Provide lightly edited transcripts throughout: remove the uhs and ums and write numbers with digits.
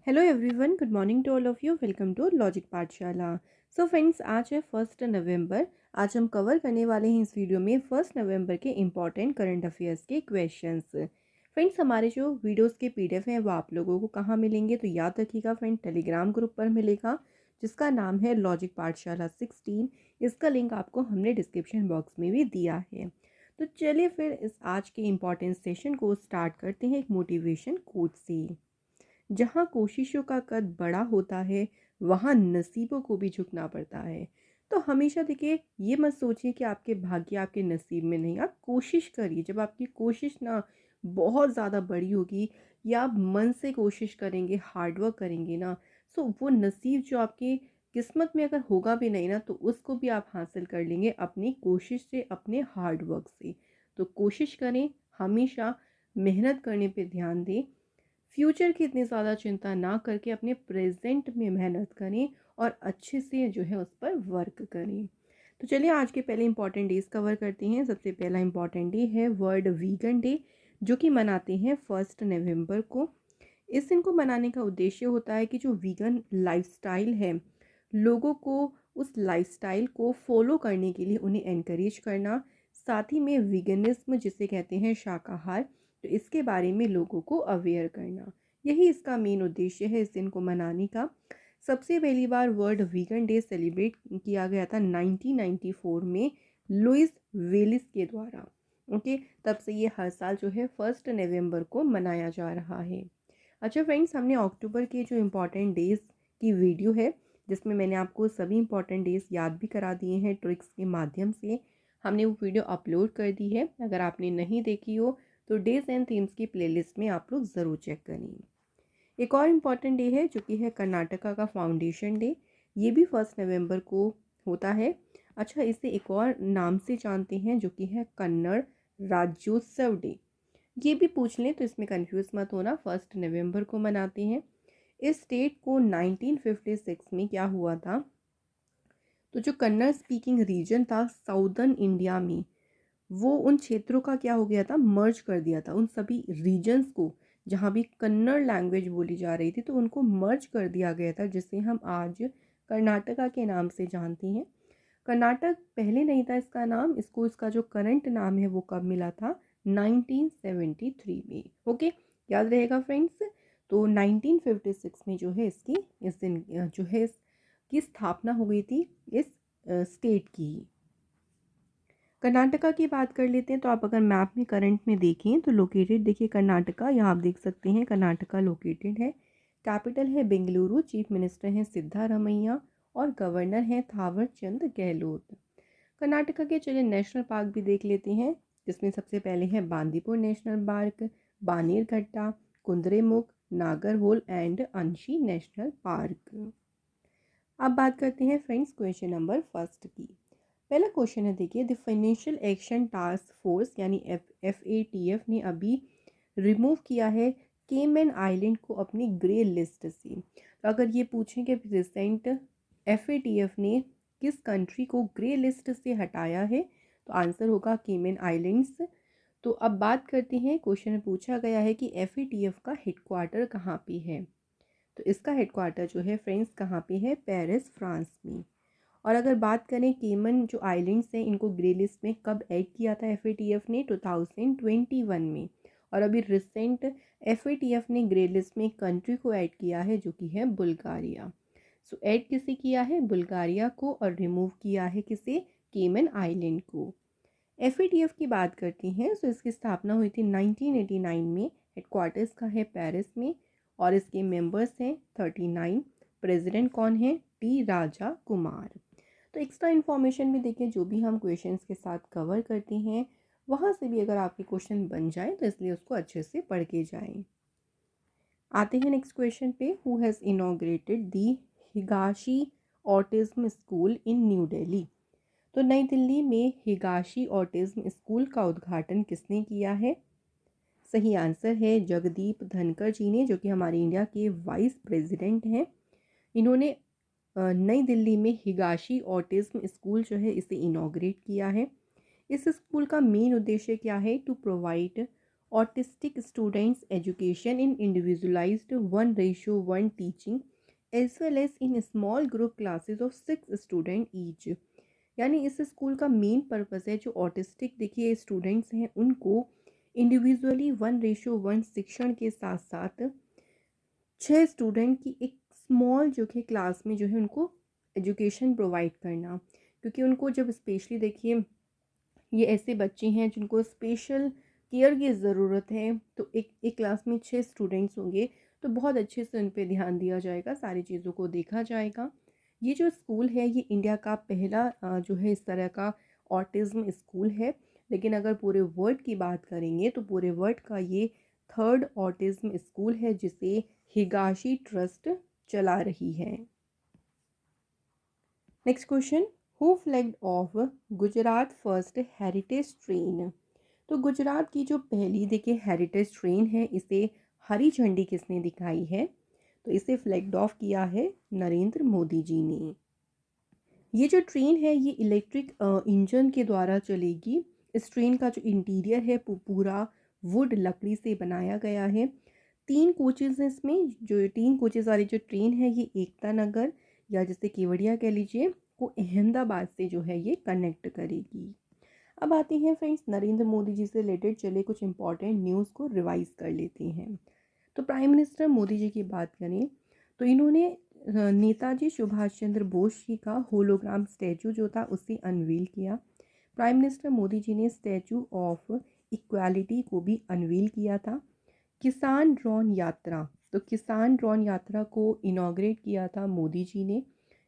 Hello everyone, good morning to all of you. Welcome to logic Pathshala. So friends, आज है 1 नवंबर। आज हम cover करने वाले हैं इस वीडियो में 1 नवंबर के इम्पॉर्टेंट करंट अफेयर्स के क्वेश्चंस। फ्रेंड्स, हमारे जो वीडियोस के पीडीएफ हैं वो आप लोगों को कहाँ मिलेंगे, तो याद रखिएगा फ्रेंड, टेलीग्राम ग्रुप पर मिलेगा जिसका नाम है लॉजिक पाठशाला 16। इसका लिंक आपको हमने डिस्क्रिप्शन बॉक्स में भी दिया है। तो चलिए फिर इस आज के इम्पॉर्टेंट सेशन को स्टार्ट करते हैं एक मोटिवेशन कोट से। जहाँ कोशिशों का कद बड़ा होता है वहाँ नसीबों को भी झुकना पड़ता है। तो हमेशा देखिए, ये मत सोचिए कि आपके भाग्य आपके नसीब में नहीं। आप कोशिश करिए। जब आपकी कोशिश ना बहुत ज़्यादा बड़ी होगी या आप मन से कोशिश करेंगे, हार्ड वर्क करेंगे ना, सो वो नसीब जो आपकी किस्मत में अगर होगा भी नहीं ना, तो उसको भी आप हासिल कर लेंगे अपनी कोशिश से, अपने हार्ड वर्क से। तो कोशिश करें, हमेशा मेहनत करने पे ध्यान दें। फ्यूचर की इतनी ज़्यादा चिंता ना करके अपने प्रेजेंट में मेहनत करें और अच्छे से जो है उस पर वर्क करें। तो चलिए आज के पहले इंपॉर्टेंट डेज कवर करते हैं। सबसे पहला इंपॉर्टेंट डे है वर्ल्ड वीगन डे, जो कि मनाते हैं 1 नवंबर को। इस दिन को मनाने का उद्देश्य होता है कि जो वीगन लाइफस्टाइल है, लोगों को उस लाइफस्टाइल को फॉलो करने के लिए उन्हें एनकरेज करना। साथ ही में वीगनिज्म जिसे कहते हैं शाकाहार, तो इसके बारे में लोगों को अवेयर करना। यही इसका मेन उद्देश्य है इस दिन को मनाने का। सबसे पहली बार वर्ल्ड वीगन डे सेलिब्रेट किया गया था 1994 में लुइस वेलिस के द्वारा। ओके, तब से ये हर साल जो है 1 नवंबर को मनाया जा रहा है। अच्छा फ्रेंड्स, हमने अक्टूबर के जो इम्पोर्टेंट डेज़ की वीडियो है, जिसमें मैंने आपको सभी इम्पोर्टेंट डेज़ याद भी करा दिए हैं ट्रिक्स के माध्यम से, हमने वो वीडियो अपलोड कर दी है। अगर आपने नहीं देखी हो तो डेज एंड थीम्स की प्लेलिस्ट में आप लोग ज़रूर चेक करें। एक और इम्पॉर्टेंट डे है जो कि है कर्नाटका का फाउंडेशन डे। ये भी 1 नवंबर को होता है। अच्छा, इसे एक और नाम से जानते हैं जो कि है कन्नड़ राज्योत्सव डे। ये भी पूछ लें तो इसमें कंफ्यूज मत होना, 1 नवंबर को मनाते हैं। इस स्टेट को 1956 में क्या हुआ था, तो जो कन्नड़ स्पीकिंग रीजन था साउदर्न इंडिया में, वो उन क्षेत्रों का क्या हो गया था, मर्ज कर दिया था। उन सभी रीजन्स को जहाँ भी कन्नड़ लैंग्वेज बोली जा रही थी, तो उनको मर्ज कर दिया गया था, जिसे हम आज कर्नाटका के नाम से जानते हैं। कर्नाटक पहले नहीं था इसका नाम। इसको इसका जो करंट नाम है वो कब मिला था, 1973 में। ओके, याद रहेगा फ्रेंड्स। तो 1956 में जो है इसकी इस दिन जो है इसकी स्थापना हो गई थी, इस स्टेट की। कर्नाटका की बात कर लेते हैं। तो आप अगर मैप में करंट में देखें तो लोकेटेड देखिए कर्नाटका, यहाँ आप देख सकते हैं कर्नाटका लोकेटेड है। कैपिटल है बेंगलुरु, चीफ मिनिस्टर हैं सिद्धारमैया और गवर्नर हैं थावर चंद गहलोत। कर्नाटका के चलिए नेशनल पार्क भी देख लेते हैं, जिसमें सबसे पहले है Bandipur national park, Bannerghatta, Kudremukh, Nagarhole and Anshi national park. अब बात करते हैं फ्रेंड्स क्वेश्चन नंबर फर्स्ट की। पहला क्वेश्चन है, देखिए, the financial action task force यानी FATF ने अभी रिमूव किया है केमैन आइलैंड को अपनी ग्रे लिस्ट से। तो अगर ये पूछें कि रिसेंट FATF ने किस कंट्री को ग्रे लिस्ट से हटाया है, तो आंसर होगा केमैन आइलैंड्स। तो अब बात करते हैं, क्वेश्चन में पूछा गया है कि FATF का हेडक्वार्टर कहाँ पे है। तो इसका हेडक्वार्टर जो है फ्रेंड्स कहाँ पे है, पेरिस फ्रांस में। और अगर बात करें केमन जो आइलैंड्स हैं, इनको ग्रे लिस्ट में कब ऐड किया था FATF ने, 2021 में। और अभी रिसेंट FATF ने ग्रे लिस्ट में एक कंट्री को ऐड किया है जो कि है बुल्गारिया। सो ऐड किसे किया है, बुल्गारिया को, और रिमूव किया है किसे, केमन आइलैंड को। FATF की बात करते हैं तो इसकी स्थापना हुई थी 1989 में। हेडक्वार्टर्स का है पेरिस में और इसके मेंबर्स हैं 39। प्रेसिडेंट कौन है, टी राजा कुमार। तो एक्स्ट्रा इन्फॉर्मेशन भी देखिए, जो भी हम क्वेश्चंस के साथ कवर करते हैं वहाँ से भी अगर आपके क्वेश्चन बन जाए तो इसलिए उसको अच्छे से पढ़ के जाएं। आते हैं नेक्स्ट क्वेश्चन पे। Who has inaugurated the Higashi autism school in new Delhi. तो नई दिल्ली में हिगाशी ऑटिज्म स्कूल का उद्घाटन किसने किया है। सही आंसर है जगदीप धनकर जी ने, जो कि हमारे इंडिया के वाइस प्रेसिडेंट हैं। इन्होंने नई दिल्ली में हिगाशी ऑटिज्म स्कूल जो है इसे इनॉग्रेट किया है। इस स्कूल का मेन उद्देश्य क्या है, to provide autistic students education in individualized 1:1 teaching as well as in small group classes of 6 student each. यानी इस स्कूल का मेन पर्पस है जो ऑटिस्टिक देखिए स्टूडेंट्स हैं उनको इंडिविजुअली 1:1 शिक्षण के साथ साथ 6 स्टूडेंट की एक स्मॉल जो कि क्लास में जो है उनको एजुकेशन प्रोवाइड करना। क्योंकि उनको जब स्पेशली देखिए ये ऐसे बच्चे हैं जिनको स्पेशल केयर की ज़रूरत है, तो एक एक क्लास में 6 स्टूडेंट्स होंगे तो बहुत अच्छे से उन पे ध्यान दिया जाएगा, सारी चीज़ों को देखा जाएगा। ये जो स्कूल है ये इंडिया का पहला जो है इस तरह का ऑटिज़्म स्कूल है। लेकिन अगर पूरे वर्ल्ड की बात करेंगे तो पूरे वर्ल्ड का ये थर्ड ऑटिज़्म स्कूल है जिसे हिगाशी ट्रस्ट चला रही है। Next question, who flagged of Gujarat first heritage train. तो गुजरात की जो पहली देखिए हेरिटेज ट्रेन है इसे हरी झंडी किसने दिखाई है? तो इसे फ्लैग्ड ऑफ किया है नरेंद्र मोदी जी ने। ये जो ट्रेन है ये इलेक्ट्रिक इंजन के द्वारा चलेगी। इस ट्रेन का जो इंटीरियर है पूरा वुड लकड़ी से बनाया गया है। 3 कोचेज़ हैं इसमें। जो 3 कोचेज़ वाली जो ट्रेन है ये एकता नगर या जिसे केवड़िया कह लीजिए को अहमदाबाद से जो है ये कनेक्ट करेगी। अब आते हैं फ्रेंड्स नरेंद्र मोदी जी से रिलेटेड, चले कुछ इंपॉर्टेंट न्यूज़ को रिवाइज कर लेते हैं। तो प्राइम मिनिस्टर मोदी जी की बात करें तो इन्होंने नेताजी सुभाष चंद्र बोस जी का होलोग्राम स्टैचू जो था उसे अनवील किया। प्राइम मिनिस्टर मोदी जी ने स्टैचू ऑफ इक्वालिटी को भी अनवील किया था। किसान ड्रोन यात्रा, तो किसान ड्रोन यात्रा को इनॉग्रेट किया था मोदी जी ने।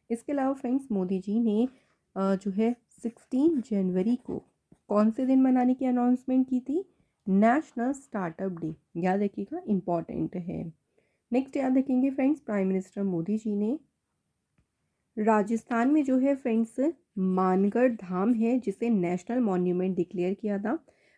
इसके अलावा फ्रेंड्स मोदी जी ने जो है 16 जनवरी को कौन से दिन मनाने की अनाउंसमेंट की थी? National startup day. याद रखिएगा, इम्पॉर्टेंट है। नेक्स्ट याद रखेंगे friends, prime minister Modi ji ने राजस्थान में जो है फ्रेंड्स मानगढ़ धाम है जिसे नेशनल मॉन्यूमेंट डिक्लेयर किया था।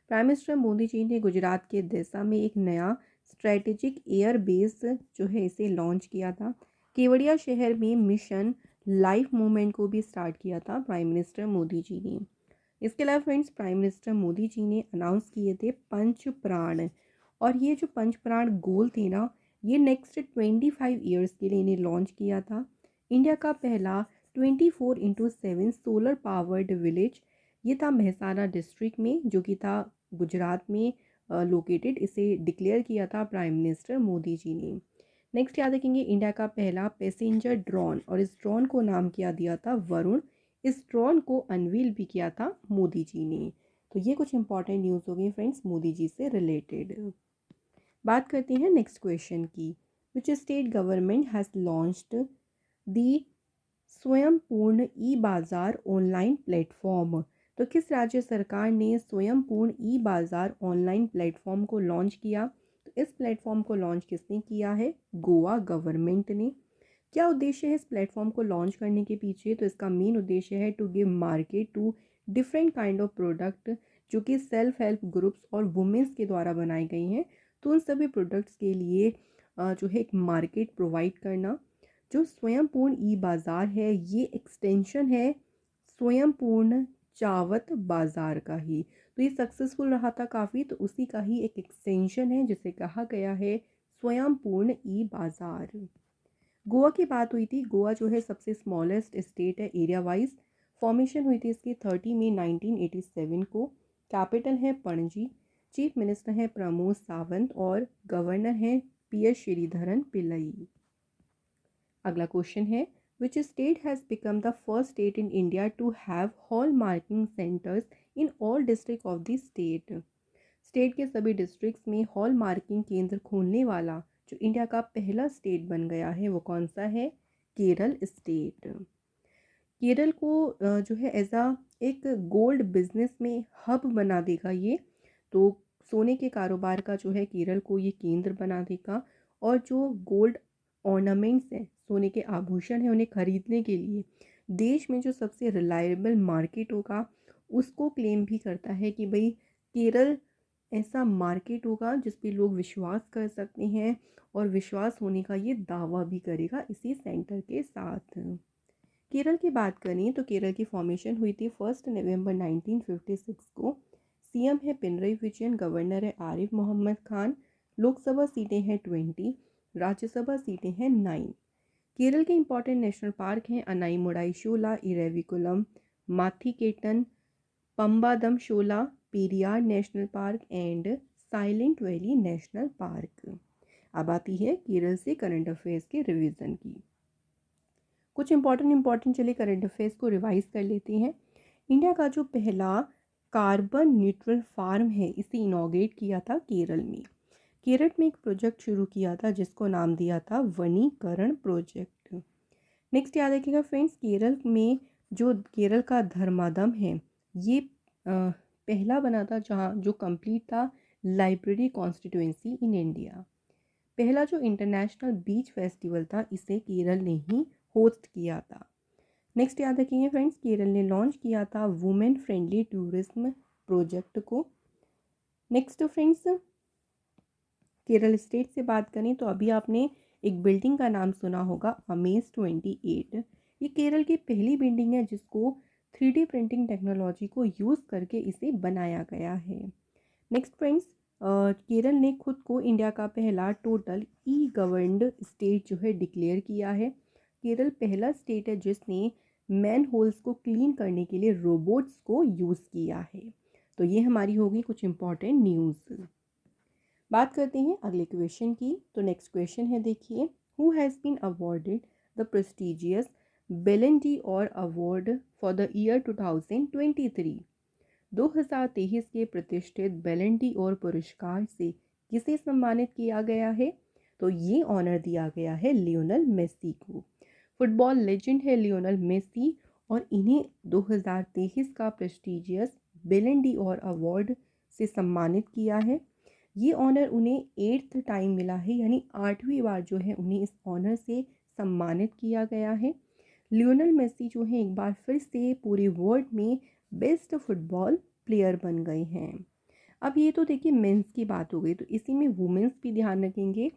प्राइम मिनिस्टर मोदी जी ने गुजरात के दिशा में एक नया स्ट्रेटेजिक एयर बेस जो है इसे लॉन्च किया था। केवड़िया शहर में मिशन लाइफ मूवमेंट को भी स्टार्ट किया था प्राइम मिनिस्टर मोदी जी ने। इसके अलावा friends prime minister Modi ji ने अनाउंस किए थे पंच प्राण, और ये जो पंच प्राण गोल थे ना ये नेक्स्ट 25 ईयर्स के लिए इन्हें लॉन्च किया था। इंडिया का पहला 24/7 सोलर पावर्ड विलेज ये था मेहसाना डिस्ट्रिक्ट में जो कि था गुजरात में लोकेटेड। इसे डिक्लेयर किया था प्राइम मिनिस्टर मोदी जी ने। नेक्स्ट याद रखेंगे इंडिया का पहला पैसेंजर ड्रोन, और इस ड्रोन को नाम किया दिया था वरुण। इस ड्रोन को अनवील भी किया था मोदी जी ने। तो ये कुछ इंपॉर्टेंट न्यूज़ हो गई फ्रेंड्स मोदी जी से रिलेटेड। बात करते हैं नेक्स्ट क्वेश्चन की, which state government has launched the Swayam Purna ई बाज़ार ऑनलाइन प्लेटफॉर्म। तो किस राज्य सरकार ने स्वयं पूर्ण ई बाज़ार ऑनलाइन प्लेटफॉर्म को लॉन्च किया? तो इस प्लेटफॉर्म को लॉन्च किसने किया है? गोवा गवर्नमेंट ने। क्या उद्देश्य है इस प्लेटफॉर्म को लॉन्च करने के पीछे? तो इसका मेन उद्देश्य है to give market to different kind of product जो कि सेल्फ हेल्प ग्रुप्स और वुमेंस के द्वारा बनाई गई हैं। तो उन सभी प्रोडक्ट्स के लिए जो है एक मार्केट प्रोवाइड करना। जो स्वयं पूर्ण ई बाज़ार है ये एक्सटेंशन है स्वयं पूर्ण चावत बाज़ार का ही। तो ये सक्सेसफुल रहा था काफ़ी, तो उसी का ही एक एक्सटेंशन है जिसे कहा गया है स्वयं पूर्ण ई बाज़ार। गोवा की बात हुई थी। गोवा जो है सबसे स्मॉलेस्ट स्टेट है एरिया वाइज। फॉर्मेशन हुई थी इसकी 30 मई 1987 को। कैपिटल है पणजी। चीफ मिनिस्टर हैं प्रमोद सावंत और गवर्नर हैं PS श्रीधरन पिल्लई। अगला क्वेश्चन है, which state has become the first state in India to have hallmarking centres in all district of the state. State के सभी डिस्ट्रिक्ट्स में हॉल मार्किंग केंद्र खोलने वाला जो इंडिया का पहला स्टेट बन गया है वो कौन सा है? केरल स्टेट। केरल को जो है एज आ एक गोल्ड बिजनेस में हब बना देगा ये। तो सोने के कारोबार का जो है केरल को ये केंद्र बना देगा। और जो गोल्ड ऑर्नामेंट्स हैं, सोने के आभूषण हैं, उन्हें खरीदने के लिए देश में जो सबसे रिलायबल मार्केट होगा उसको क्लेम भी करता है कि भाई केरल ऐसा मार्केट होगा जिस पे लोग विश्वास कर सकते हैं, और विश्वास होने का ये दावा भी करेगा इसी सेंटर के साथ। केरल की बात करें तो केरल की फॉर्मेशन हुई थी 1 नवंबर 1956 को। सीएम है पिनरई विजयन, गवर्नर है आरिफ मोहम्मद खान, लोकसभा सीटें हैं 20, राज्यसभा सीटें हैं 9। केरल के इंपॉर्टेंट नेशनल पार्क हैं Anamudi Shola, Eravikulam, Mathikettan, Pambadum Shola, Periyar national park and silent valley national park. अब आती है केरल से करंट अफेयर्स के रिवीजन की। कुछ इंपॉर्टेंट चलिए करंट अफेयर्स को रिवाइज कर लेते हैं। इंडिया का जो पहला कार्बन न्यूट्रल फार्म है इसे इनॉग्रेट किया था केरल में। केरल में एक प्रोजेक्ट शुरू किया था जिसको नाम दिया था वनीकरण प्रोजेक्ट। नेक्स्ट याद रखिएगा फ्रेंड्स, केरल में जो केरल का धर्मादम है ये पहला बना था जहाँ जो कंप्लीट था लाइब्रेरी कॉन्स्टिट्यूएंसी इन इंडिया। पहला जो इंटरनेशनल बीच फेस्टिवल था इसे केरल ने ही होस्ट किया था। नेक्स्ट याद रखिए फ्रेंड्स, केरल ने लॉन्च किया था वुमेन फ्रेंडली टूरिज्म प्रोजेक्ट को। नेक्स्ट फ्रेंड्स, केरल स्टेट से बात करें तो अभी आपने एक बिल्डिंग का नाम सुना होगा अमेज 28। ये केरल की पहली बिल्डिंग है जिसको 3D प्रिंटिंग टेक्नोलॉजी को यूज़ करके इसे बनाया गया है। नेक्स्ट फ्रेंड्स, केरल ने खुद को इंडिया का पहला टोटल ई गवर्नड स्टेट जो है डिक्लेयर किया है। केरल पहला स्टेट है जिसने मैन होल्स को क्लीन करने के लिए रोबोट्स को यूज़ किया है। तो ये हमारी होगी कुछ इंपॉर्टेंट न्यूज़। बात करते हैं अगले क्वेश्चन की। तो नेक्स्ट क्वेश्चन है, देखिए, who has been awarded the prestigious Ballon d'Or award for the year 2023। 2023 के प्रतिष्ठित बेलन डी और पुरस्कार से किसे सम्मानित किया गया है? तो ये ऑनर दिया गया है लियोनल मेसी को। फुटबॉल लेजेंड है लियोनल मेसी और इन्हें 2023 का prestigious Ballon d'Or award से सम्मानित किया है। ये ऑनर उन्हें 8th टाइम मिला है, यानी 8वीं बार जो है उन्हें इस ऑनर से सम्मानित किया गया है। लियोनल मेसी जो है एक बार फिर से पूरे वर्ल्ड में बेस्ट फुटबॉल प्लेयर बन गए हैं। अब ये तो देखिए मेंस की बात हो गई, तो इसी में वुमेंस भी ध्यान रखेंगे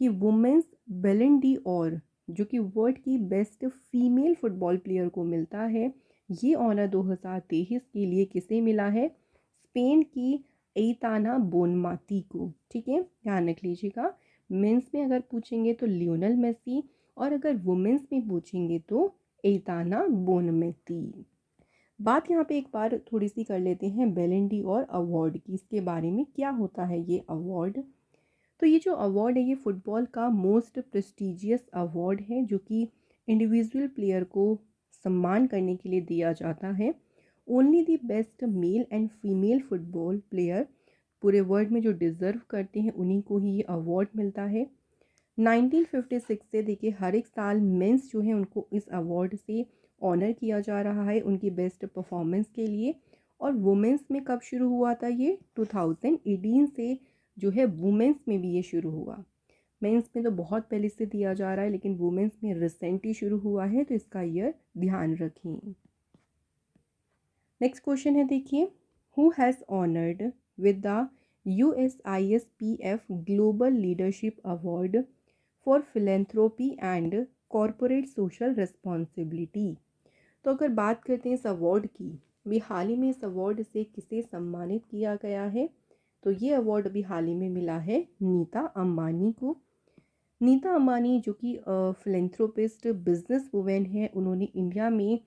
कि वुमेंस बेलन डी और जो कि वर्ल्ड की बेस्ट फीमेल फुटबॉल प्लेयर को मिलता है। ये ऑनर 2023 के लिए किसे मिला है? स्पेन की एइताना बोनमाती को। ठीक है, ध्यान रख लीजिएगा। मेंस में अगर पूछेंगे तो लियोनल मेसी और अगर वुमेंस में पूछेंगे तो एइताना बोनमाती। बात यहाँ पे एक बार थोड़ी सी कर लेते हैं बेलन डी और अवार्ड की, इसके बारे में क्या होता है ये अवार्ड। तो ये जो अवार्ड है ये फुटबॉल का मोस्ट प्रेस्टिजियस अवार्ड है जो कि इंडिविजुअल प्लेयर को सम्मान करने के लिए दिया जाता है। Only the best male and female football player पूरे वर्ल्ड में जो डिज़र्व करते हैं उन्हीं को ही ये अवार्ड मिलता है। 1956 से देखिए हर एक साल मेंस जो है उनको इस अवार्ड से ऑनर किया जा रहा है उनकी बेस्ट परफॉर्मेंस के लिए। और वुमेंस में कब शुरू हुआ था? ये 2018 से जो है वुमेंस में भी ये शुरू हुआ। मेंस में तो बहुत पहले से दिया जा रहा है लेकिन वुमेंस में रिसेंटली शुरू हुआ है, तो इसका ईयर ध्यान रखें। नेक्स्ट क्वेश्चन है, देखिए, who has honoured with the USISPF global leadership award for philanthropy and corporate social responsibility. तो अगर बात करते हैं इस अवार्ड की, अभी हाल ही में इस अवार्ड से किसे सम्मानित किया गया है? तो ये अवार्ड अभी हाल ही में मिला है नीता अंबानी को। नीता अंबानी जो कि फिलेंथ्रोपिस्ट बिजनेस वुमेन है, उन्होंने इंडिया में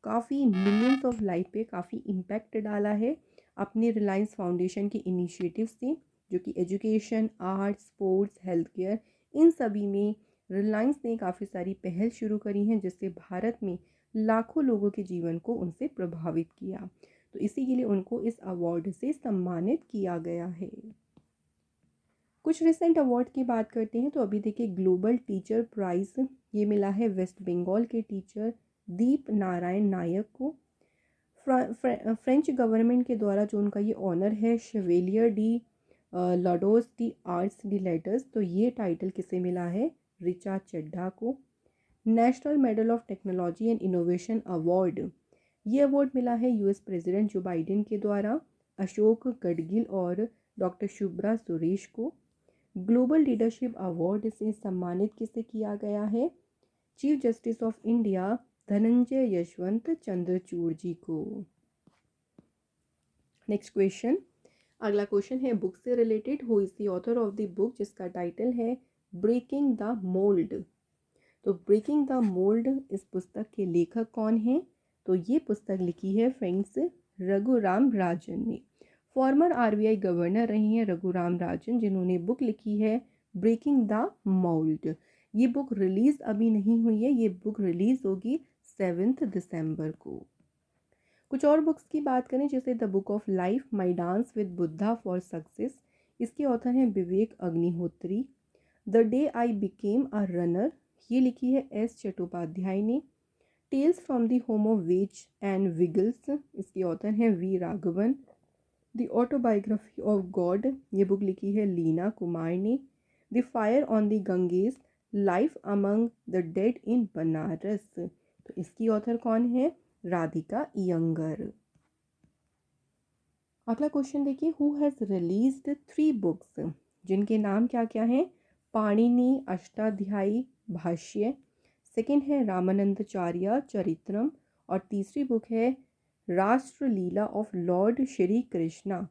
काफ़ी मिलियंस ऑफ लाइफ पे काफ़ी इम्पैक्ट डाला है अपने रिलायंस फाउंडेशन के इनिशिएटिव से, जो कि education, art, sports, health care, इन सभी में रिलायंस ने काफ़ी सारी पहल शुरू करी हैं जिससे भारत में लाखों लोगों के जीवन को उनसे प्रभावित किया। तो इसी के लिए उनको इस अवार्ड से सम्मानित किया गया है। कुछ रिसेंट अवार्ड की बात करते हैं तो अभी देखिए ग्लोबल टीचर प्राइज़ ये मिला है वेस्ट बंगाल के टीचर दीप नारायण नायक को। फ्रेंच गवर्नमेंट के द्वारा जो उनका ये ऑनर है शेवेलियर डी लॉडोस डी आर्ट्स डी लेटर्स, तो ये टाइटल किसे मिला है? रिचा चड्ढा को। National medal of technology and innovation award, ये अवार्ड मिला है यूएस प्रेसिडेंट जो बाइडेन के द्वारा अशोक गडगिल और डॉक्टर शुभ्रा सुरेश को। ग्लोबल लीडरशिप अवार्ड से सम्मानित किसे किया गया है? Chief justice of India Dhananjaya Yashwant Chandrachud ji को। नेक्स्ट क्वेश्चन, अगला क्वेश्चन है बुक से related, who is the author of the book जिसका टाइटल है ब्रेकिंग द मोल्ड। तो ब्रेकिंग द मोल्ड इस पुस्तक के लेखक कौन हैं? तो ये पुस्तक लिखी है फ्रेंड्स रघुराम राजन ने। फॉर्मर आरबीआई गवर्नर रहे हैं रघुराम राजन, जिन्होंने बुक लिखी है ब्रेकिंग द मोल्ड। ये बुक रिलीज़ अभी नहीं हुई है, ये बुक रिलीज़ होगी 7 दिसंबर को। कुछ और बुक्स की बात करें जैसे the book of life, my dance with Buddha for success, इसके ऑथर हैं Vivek Agnihotri. The day I became a runner, ये लिखी है एस चट्टोपाध्याय ने। Tales from the home of wags and wiggles, इसके ऑथर हैं V Raghavan. The autobiography of god, ये book लिखी है लीना कुमार ने। The fire on the Ganges, life among the dead in Banaras, तो इसकी ऑथर कौन है? राधिका इयंगर। अगला क्वेश्चन देखिए, हु हैज़ रिलीज्ड 3 बुक्स, जिनके नाम क्या क्या हैं? पाणिनि अष्टाध्यायी भाष्य, सेकंड है रामानंदाचार्य चरित्रम, और तीसरी बुक है राष्ट्रलीला ऑफ लॉर्ड श्री कृष्णा।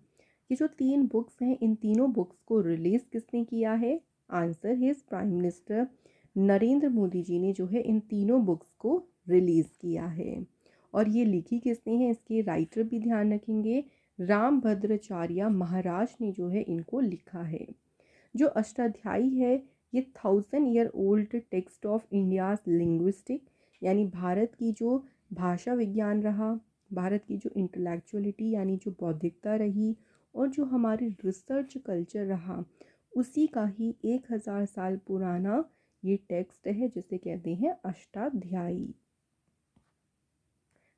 ये जो 3 बुक्स हैं, इन तीनों बुक्स को रिलीज़ किसने किया है? आंसर है प्राइम मिनिस्टर नरेंद्र मोदी जी ने जो है इन तीनों बुक्स को रिलीज़ किया है। और ये लिखी किसने है? इसके राइटर भी ध्यान रखेंगे, रामभद्राचार्य महाराज ने जो है इनको लिखा है। जो अष्टाध्यायी है ये 1000 old text of India's linguistic, यानी भारत की जो भाषा विज्ञान रहा, भारत की जो इंटेलेक्चुअलिटी यानी जो बौद्धिकता रही, और जो हमारी रिसर्च कल्चर रहा, उसी का ही 1000 साल पुराना ये टेक्स्ट है जिसे कहते हैं अष्टाध्यायी।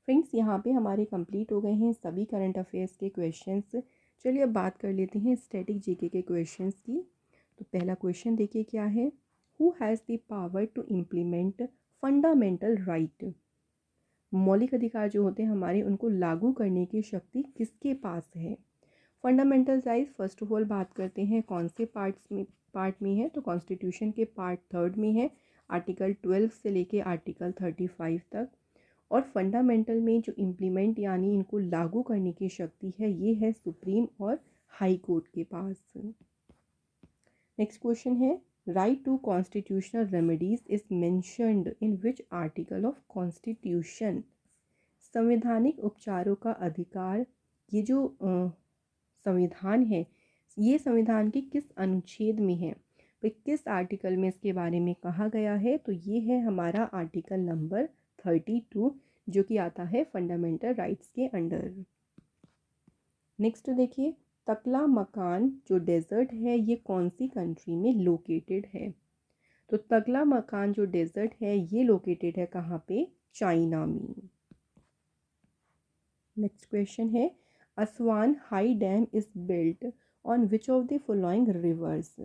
फ्रेंड्स, यहाँ पे हमारे कंप्लीट हो गए हैं सभी करंट अफेयर्स के क्वेश्चंस। चलिए अब बात कर लेते हैं स्टैटिक जीके के क्वेश्चंस की। तो पहला क्वेश्चन देखिए क्या है, who has the power to implement fundamental right, मौलिक अधिकार जो होते हैं हमारे उनको लागू करने की शक्ति किसके पास है? Fundamental rights first of all बात करते हैं कौन से पार्ट में है, तो कॉन्स्टिट्यूशन के पार्ट 3 में है, आर्टिकल 12 से लेके आर्टिकल 35 तक। और फंडामेंटल में जो इम्प्लीमेंट यानी इनको लागू करने की शक्ति है ये है सुप्रीम और हाई कोर्ट के पास। नेक्स्ट क्वेश्चन है, right to constitutional remedies is mentioned in which article of constitution, संवैधानिक उपचारों का अधिकार, ये जो संविधान है ये संविधान के किस अनुच्छेद में है, भाई किस आर्टिकल में इसके बारे में कहा गया है? तो ये है हमारा आर्टिकल नंबर 32 जो कि आता है फंडामेंटल राइट्स के अंडर। नेक्स्ट देखिए, तकला मकान जो डेजर्ट है ये कौन सी कंट्री में लोकेटेड है? तो तकला मकान जो डेजर्ट है ये लोकेटेड है कहाँ पे? चाइना में। नेक्स्ट क्वेश्चन है, Aswan high dam is built on which of the following rivers,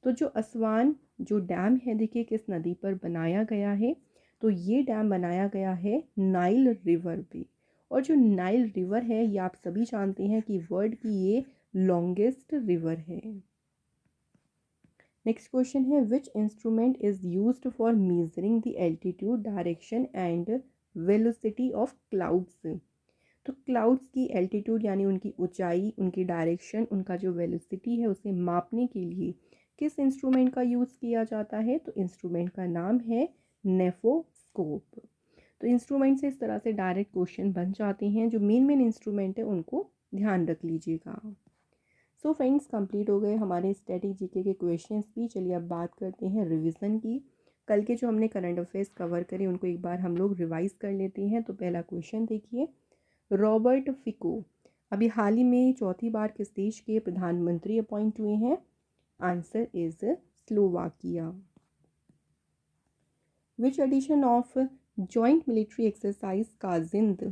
तो जो असवान जो डैम है देखिए किस नदी पर बनाया गया है? तो ये डैम बनाया गया है नाइल रिवर पे। और जो नाइल रिवर है ये आप सभी जानते हैं कि वर्ल्ड की ये लॉन्गेस्ट रिवर है। नेक्स्ट क्वेश्चन है, which instrument is used for measuring the altitude, direction and velocity of clouds, तो क्लाउड्स की एल्टीट्यूड यानी उनकी ऊंचाई, उनकी डायरेक्शन, उनका जो वेलोसिटी है उसे मापने के लिए किस इंस्ट्रूमेंट का यूज़ किया जाता है? तो इंस्ट्रूमेंट का नाम है नेफोस्कोप। तो इंस्ट्रूमेंट से इस तरह से डायरेक्ट क्वेश्चन बन जाते हैं, जो मेन इंस्ट्रूमेंट है उनको ध्यान रख लीजिएगा। सो फ्रेंड्स, कंप्लीट हो गए हमारे स्टैटिक जीके के क्वेश्चंस भी। चलिए अब बात करते हैं रिवीजन की। कल के जो हमने करंट अफेयर्स कवर करे उनको एक बार हम लोग रिवाइज कर लेते हैं। तो पहला क्वेश्चन देखिए, रॉबर्ट फिको अभी हाल ही में चौथी बार किस देश के प्रधानमंत्री अपॉइंट हुए हैं? Answer is Slovakia. Which edition of joint military exercise Kazind,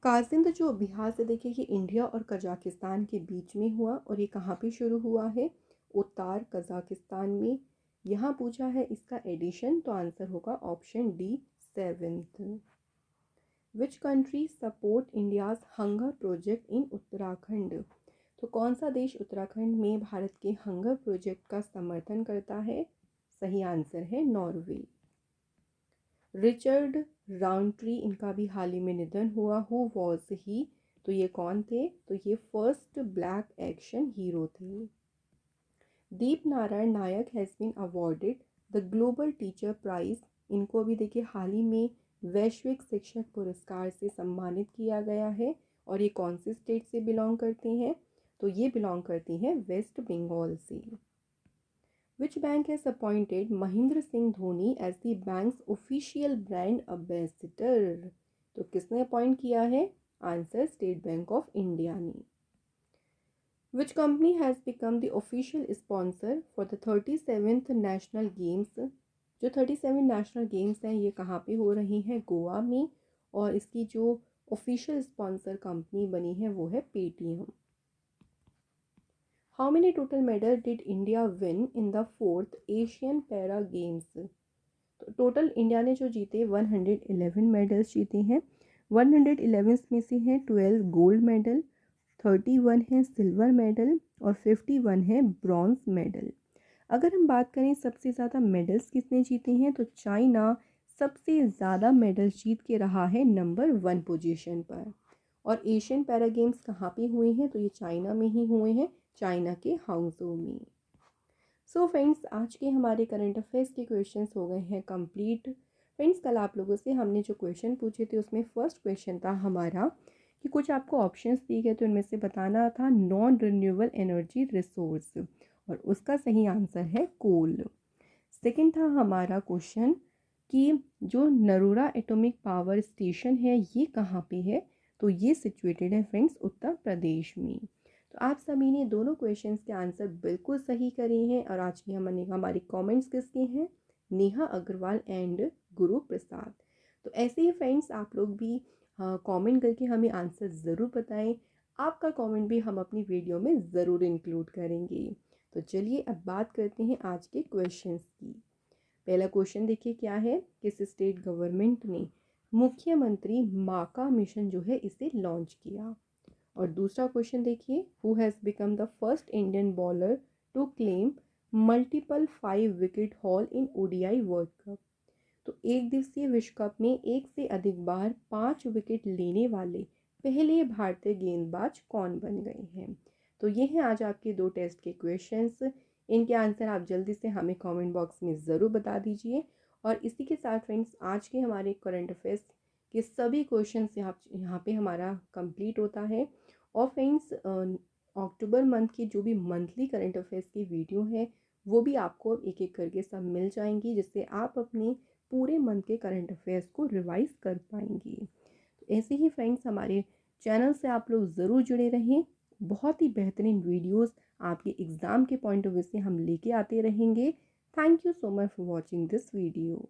Kazind जो अभ्यास है देखिए ये इंडिया और कजाकिस्तान के बीच में हुआ, और ये कहाँ पे शुरू हुआ है? उत्तर कजाकिस्तान में। यहाँ पूछा है इसका एडिशन, तो आंसर होगा option D 7th। Which country support India's hunger project in Uttarakhand, तो कौन सा देश उत्तराखंड में भारत के हंगर प्रोजेक्ट का समर्थन करता है? सही आंसर है नॉर्वे। रिचर्ड राउंट्री इनका भी हाल ही में निधन हुआ। Who was he? तो ये कौन थे? तो ये फर्स्ट ब्लैक एक्शन हीरो थे। Deep Narayan Nayak has been awarded the global teacher prize. इनको अभी देखिए हाल ही में वैश्विक शिक्षक पुरस्कार से सम्मानित किया गया है। और ये कौन से स्टेट से बिलोंग करते हैं? तो ये बिलोंग करती हैं वेस्ट बंगाल से। Which bank has appointed Mahendra Singh Dhoni as the bank's official brand ambassador? तो किसने अपॉइंट किया है? Answer state bank of India ने। Which company has become the official sponsor for the 37th National Games? जो 37 national games हैं ये कहाँ पे हो रही हैं? गोवा में। और इसकी जो ऑफिशियल स्पॉन्सर कंपनी बनी है वो है Paytm. How many total medal did India win in the 4th Asian para games? तो टोटल इंडिया ने जो जीते 111 मेडल्स जीते हैं। 111 में से हैं 12 गोल्ड मेडल, 31 है सिल्वर मेडल और 51 है ब्रॉन्ज मेडल। अगर हम बात करें सबसे ज़्यादा मेडल्स किसने जीते हैं, तो चाइना सबसे ज़्यादा मेडल्स जीत के रहा है नंबर 1 पोजीशन पर। और एशियन पैरा गेम्स कहाँ पे हुए हैं? तो ये चाइना में ही हुए हैं, चाइना के हांगझो में। सो फ्रेंड्स, आज के हमारे करंट अफेयर्स के क्वेश्चंस हो गए हैं कंप्लीट। फ्रेंड्स, कल आप लोगों से हमने जो क्वेश्चन पूछे थे उसमें फर्स्ट क्वेश्चन था हमारा कि कुछ आपको ऑप्शंस दिए गए तो इनमें से बताना था नॉन रिन्यूएबल एनर्जी रिसोर्स, और उसका सही आंसर है कोल। सेकंड था हमारा क्वेश्चन कि जो नरूरा एटॉमिक पावर स्टेशन है ये कहाँ पे है? तो ये सिचुएटेड है फ्रेंड्स उत्तर प्रदेश में। तो आप सभी ने दोनों क्वेश्चंस के आंसर बिल्कुल सही करे हैं। और आज की हमारी कमेंट्स किसके हैं? नेहा अग्रवाल एंड गुरु प्रसाद। तो ऐसे ही फ्रेंड्स आप लोग भी कमेंट करके हमें आंसर ज़रूर बताएं। आपका कमेंट भी हम अपनी वीडियो में ज़रूर इंक्लूड करेंगे। तो चलिए अब बात करते हैं आज के क्वेश्चंस की। पहला क्वेश्चन देखिए क्या है, किस स्टेट गवर्नमेंट ने मुख्यमंत्री माका मिशन जो है इसे लॉन्च किया? और दूसरा क्वेश्चन देखिए, who has become the first Indian bowler to claim multiple 5 wicket haul in ODI world cup? तो एक दिवसीय विश्व कप में एक से अधिक बार 5 विकेट लेने वाले पहले भारतीय गेंदबाज कौन बन गए हैं? तो ये हैं आज आपके दो टेस्ट के क्वेश्चंस। इनके आंसर आप जल्दी से हमें कमेंट बॉक्स में ज़रूर बता दीजिए। और इसी के साथ फ्रेंड्स आज के हमारे करंट अफेयर्स के सभी क्वेश्चंस यहाँ पे हमारा कंप्लीट होता है। और फ्रेंड्स अक्टूबर मंथ की जो भी मंथली करंट अफेयर्स की वीडियो है वो भी आपको एक एक करके सब मिल जाएंगी, जिससे आप अपने पूरे मंथ के करंट अफेयर्स को रिवाइज कर पाएंगी। तो ऐसे ही फ्रेंड्स हमारे चैनल से आप लोग ज़रूर जुड़े रहें। बहुत ही बेहतरीन वीडियोस आपके एग्ज़ाम के पॉइंट ऑफ व्यू से हम लेके आते रहेंगे। Thank you so much for watching this video.